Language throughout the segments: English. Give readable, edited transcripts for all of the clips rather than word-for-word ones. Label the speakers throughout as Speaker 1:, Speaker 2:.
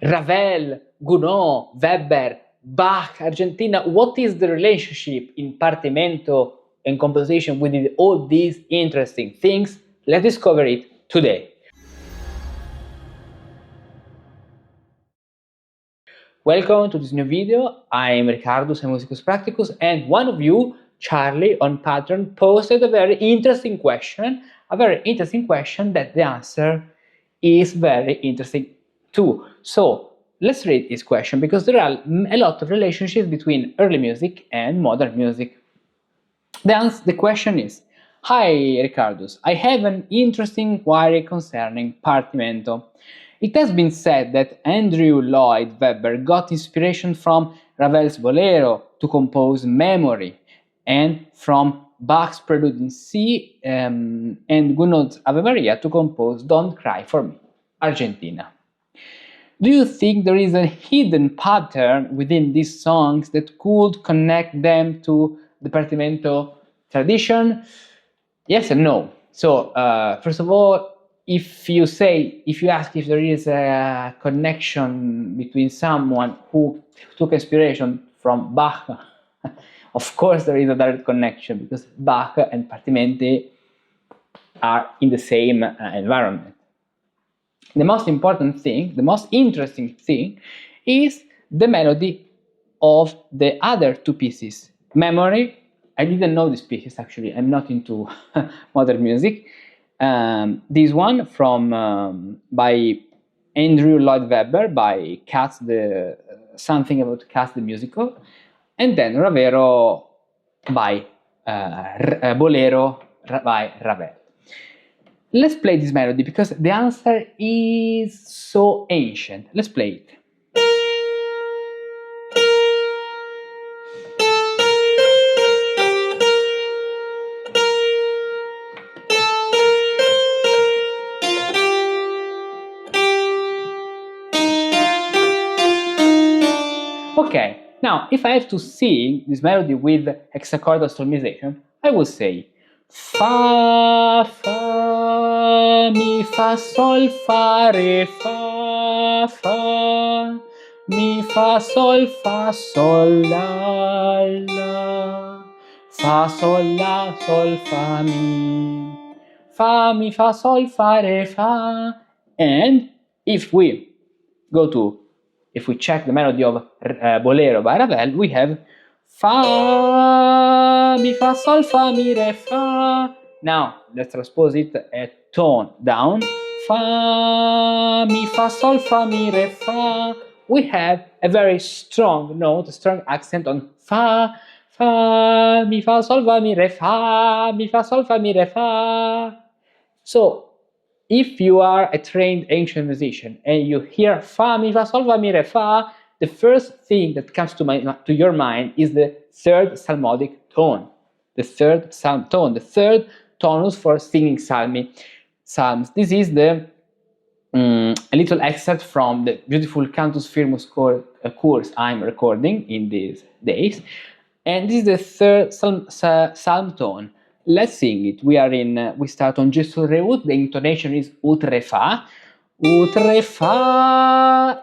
Speaker 1: Ravel, Gounod, Weber, Bach, Argentina. What is the relationship in Partimento and composition with all these interesting things? Let's discover it today. Welcome to this new video. I'm Ricardus, I'm Musicus Practicus, and one of you, Charlie, on Patreon, posted a very interesting question that the answer is very interesting too. So let's read this question, because there are a lot of relationships between early music and modern music. The question is, hi Ricardus, I have an interesting inquiry concerning Partimento. It has been said that Andrew Lloyd Webber got inspiration from Ravel's Bolero to compose Memory, and from Bach's Prelude in C and Gounod's Ave Maria to compose Don't Cry for Me, Argentina. Do you think there is a hidden pattern within these songs that could connect them to the Partimento tradition? Yes and no. So, first of all, if you ask if there is a connection between someone who took inspiration from Bach, of course there is a direct connection, because Bach and Partimenti are in the same environment. The most important thing, the most interesting thing, is the melody of the other two pieces. Memory, I didn't know these pieces actually, I'm not into modern music. This one by Andrew Lloyd Webber, by Cats, something about Cats the musical, and then Ravero by Bolero by Ravel. Let's play this melody, because the answer is so ancient. Let's play it. Okay, now if I have to sing this melody with hexachordal solmization, I will say Fa, Fa, Mi, Fa, Sol, Fa, Re, Fa, Fa, Mi, Fa, Sol, La, La, Fa, Sol, La, Sol, Fa, Mi, Fa, Sol, Fa, Re, Fa. And if we check the melody of Bolero by Ravel, we have Fa, Mi, Fa, Sol, Fa, Mi, Re, Fa. Now, let's transpose it a tone down. Fa, Mi, Fa, Sol, Fa, Mi, Re, Fa. We have a very strong note, a strong accent on Fa, Fa, Mi, Fa, Sol, Fa, Mi, Re, Fa, Mi, Fa, Sol, Fa, Mi, Re, Fa. So, if you are a trained ancient musician and you hear Fa, Mi, Fa, Sol, Fa, Mi, Re, Fa, the first thing that comes to your mind is the third psalmodic tone, the third psalm tone, the third tonus for singing psalms. This is a little excerpt from the beautiful Cantus Firmus course I'm recording in these days, and this is the third psalm tone. Let's sing it. We start on G sul re ut. The intonation is ut re fa,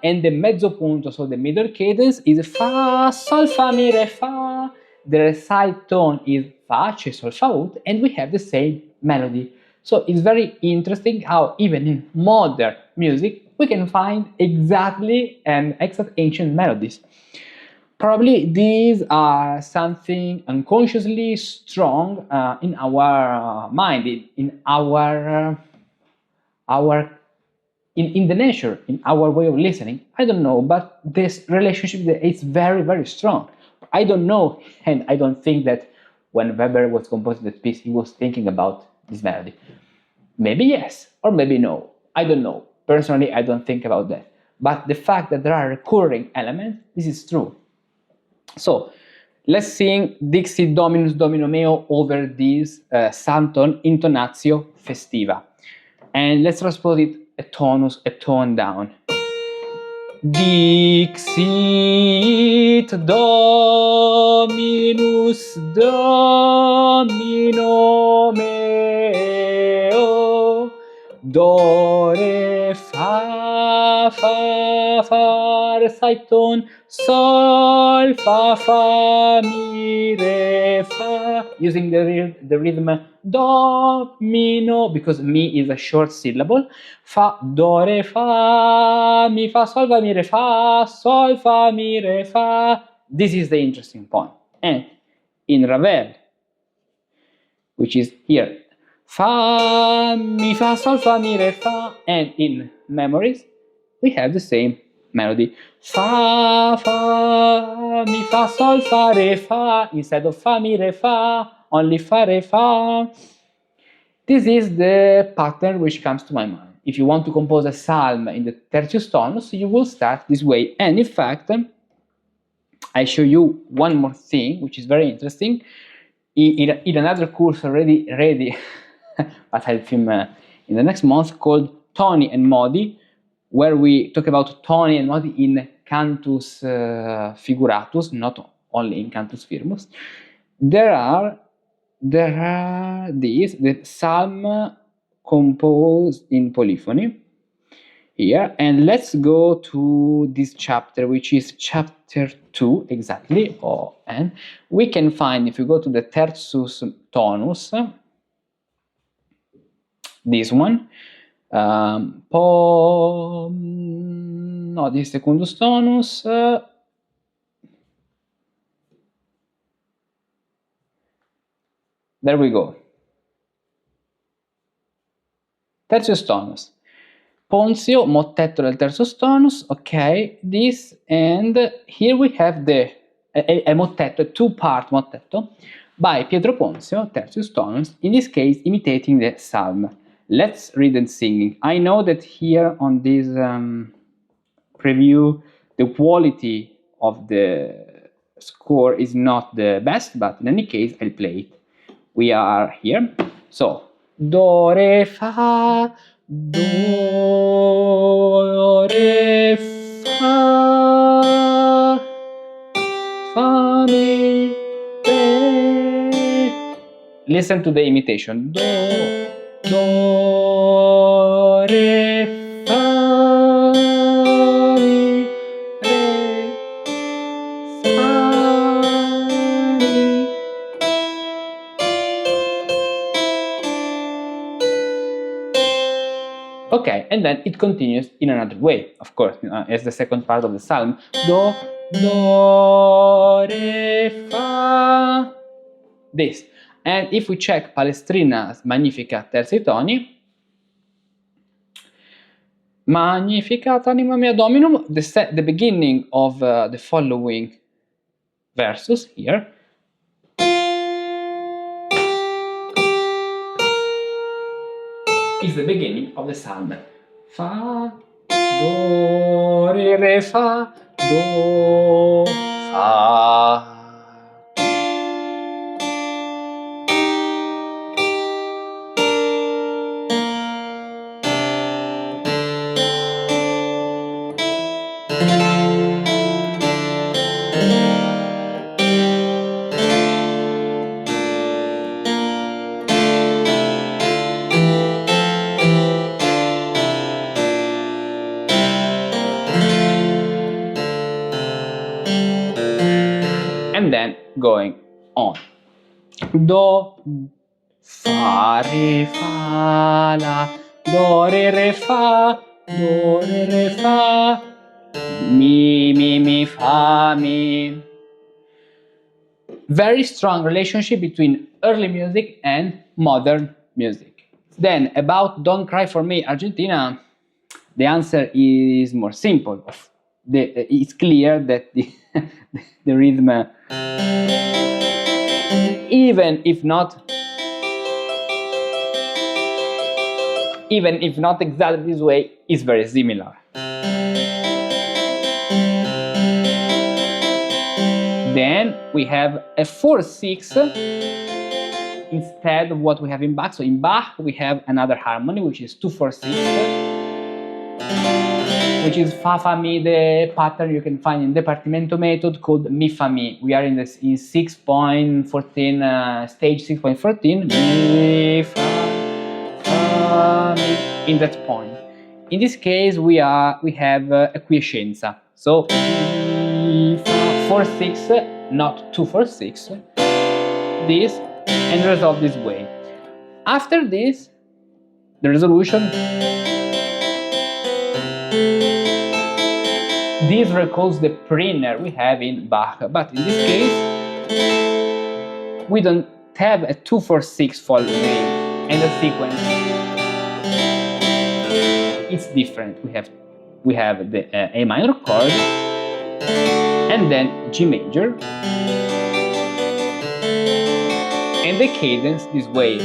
Speaker 1: and the mezzo punto, so the middle cadence, is fa, sol, fa, mi, re, fa. The recite tone is fa, C, sol, fa, ut, and we have the same melody. So it's very interesting how even in modern music we can find exactly exact ancient melodies. Probably these are something unconsciously strong in our mind, in the nature, in our way of listening. I don't know, but this relationship is very, very strong. I don't know, and I don't think that when Weber was composing that piece, he was thinking about this melody. Maybe yes, or maybe no. I don't know. Personally, I don't think about that. But the fact that there are recurring elements, this is true. So, let's sing Dixit Dominus Domino Meo over this psalm tone, Intonatio Festiva. And let's transpose it a tone down. Dixit Dominus Domino Meo, do, re, fa, fa, reciton, sol, fa, mi, re, fa, using the rhythm do, mi, no, because mi is a short syllable, fa, do, re, fa, mi, fa, sol, fa, mi, re, fa, sol, fa, mi, re, fa. This is the interesting point. And in Ravel, which is here, fa, mi, fa, sol, fa, mi, re, fa, and in Memories, we have the same melody. Fa, mi, fa, sol, fa, re, fa, instead of fa, mi, re, fa, only fa, re, fa. This is the pattern which comes to my mind. If you want to compose a psalm in the tertius tonus, you will start this way. And in fact, I show you one more thing, which is very interesting. In another course already ready, but I'll film in the next month, called Toni and Modi, where we talk about Toni and Modi in Cantus Figuratus, not only in Cantus Firmus. There are these, the psalm composed in polyphony here, and let's go to this chapter, which is chapter 2 exactly, and we can find, if you go to the tertius tonus, this one, no, this secundus tonus, there we go, tertius tonus. Ponzio, mottetto del tertius tonus, okay, this, and here we have a mottetto, a two-part mottetto by Pietro Ponzio, tertius tonus, in this case imitating the psalm. Let's read and sing. I know that here on this preview the quality of the score is not the best, but in any case I'll play it. We are here, so do, re, fa, do, re, fa, fa, mi, re. Listen to the imitation. Do, re, fa, mi, re, fa, mi. Okay, and then it continues in another way, of course, as the second part of the psalm. Do, re, fa. This. And if we check Palestrina's Magnificat terzi toni, Magnificat anima mea Dominum, the beginning of the following verses here, is the beginning of the psalm. Fa, do, re, fa, do, fa. And then going on. Do, fa, re, fa, la, do, re, fa, do, re, fa, mi, fa, mi. Very strong relationship between early music and modern music. Then, about Don't Cry For Me, Argentina, the answer is more simple. It's clear that the rhythm, even if not exactly this way, is very similar. Then we have a 4/6 instead of what we have in Bach. So in Bach we have another harmony, which is 2/4/6, which is fa, fa, mi, the pattern you can find in the Partimento method called mi, fa, mi. We are in 6.14, stage 6.14, mi, fa, mi, in that point. In this case we have a quiescenza, so 4/6, not 2/4/6, this, and resolve this way. After this, the resolution, this recalls the preiner we have in Bach, but in this case we don't have a 2/4/6 following and a sequence. It's different. We have the A minor chord and then G major and the cadence this way.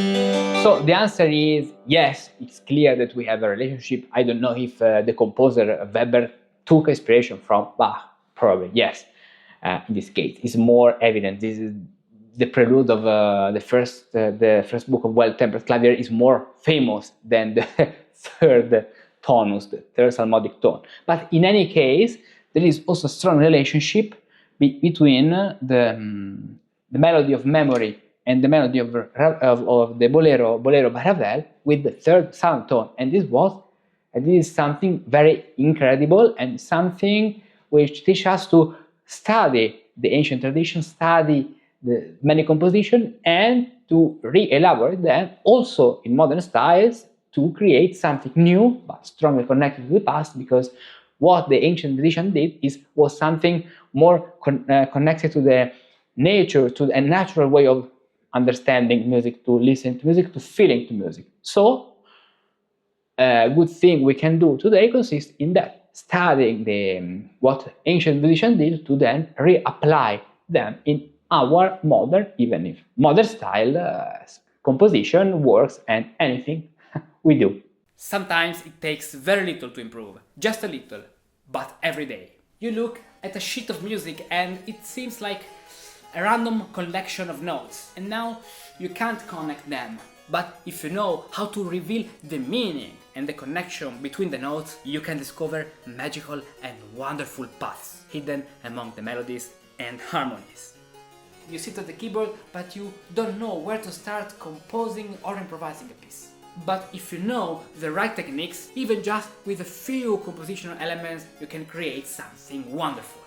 Speaker 1: So the answer is yes, it's clear that we have a relationship. I don't know if the composer Weber took inspiration from Bach. Probably yes. In this case, it's more evident. This is the prelude of the first book of Well-Tempered Clavier is more famous than the third tonus, the third psalmodic tone. But in any case, there is also a strong relationship between the melody of memory and the melody of the bolero by Ravel with the third sound tone, and this is something very incredible and something which teaches us to study the ancient tradition, study the many compositions, and to re-elaborate them also in modern styles to create something new but strongly connected to the past, because what the ancient tradition did was something more connected to the nature, to a natural way of understanding music, to listen to music, to feeling to music. So a good thing we can do today consists in that, studying what ancient tradition did to then reapply them in our modern, even if modern style composition works and anything we do.
Speaker 2: Sometimes it takes very little to improve, just a little, but every day. You look at a sheet of music and it seems like a random collection of notes, and now you can't connect them. But if you know how to reveal the meaning and the connection between the notes, you can discover magical and wonderful paths hidden among the melodies and harmonies. You sit at the keyboard, but you don't know where to start composing or improvising a piece. But if you know the right techniques, even just with a few compositional elements, you can create something wonderful.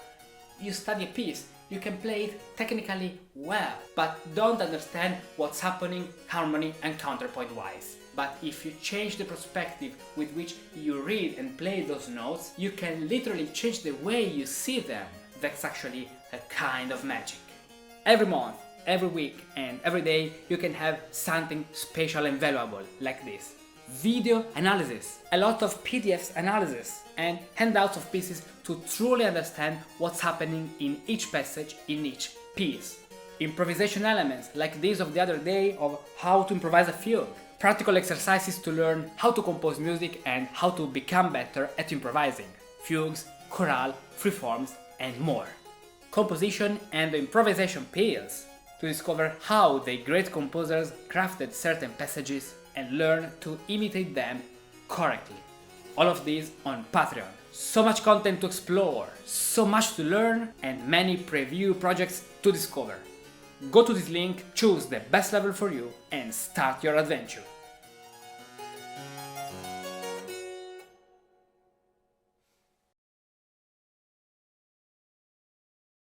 Speaker 2: You study a piece, you can play it technically well, but don't understand what's happening harmony and counterpoint wise. But if you change the perspective with which you read and play those notes, you can literally change the way you see them. That's actually a kind of magic. Every month, every week and every day you can have something special and valuable like this. Video analysis, a lot of PDFs analysis and handouts of pieces to truly understand what's happening in each passage, in each piece. Improvisation elements like this of the other day of how to improvise a fugue. Practical exercises to learn how to compose music and how to become better at improvising. Fugues, chorale, freeforms and more. Composition and improvisation pills to discover how the great composers crafted certain passages and learn to imitate them correctly. All of this on Patreon. So much content to explore, so much to learn, and many preview projects to discover. Go to this link, choose the best level for you, and start your adventure.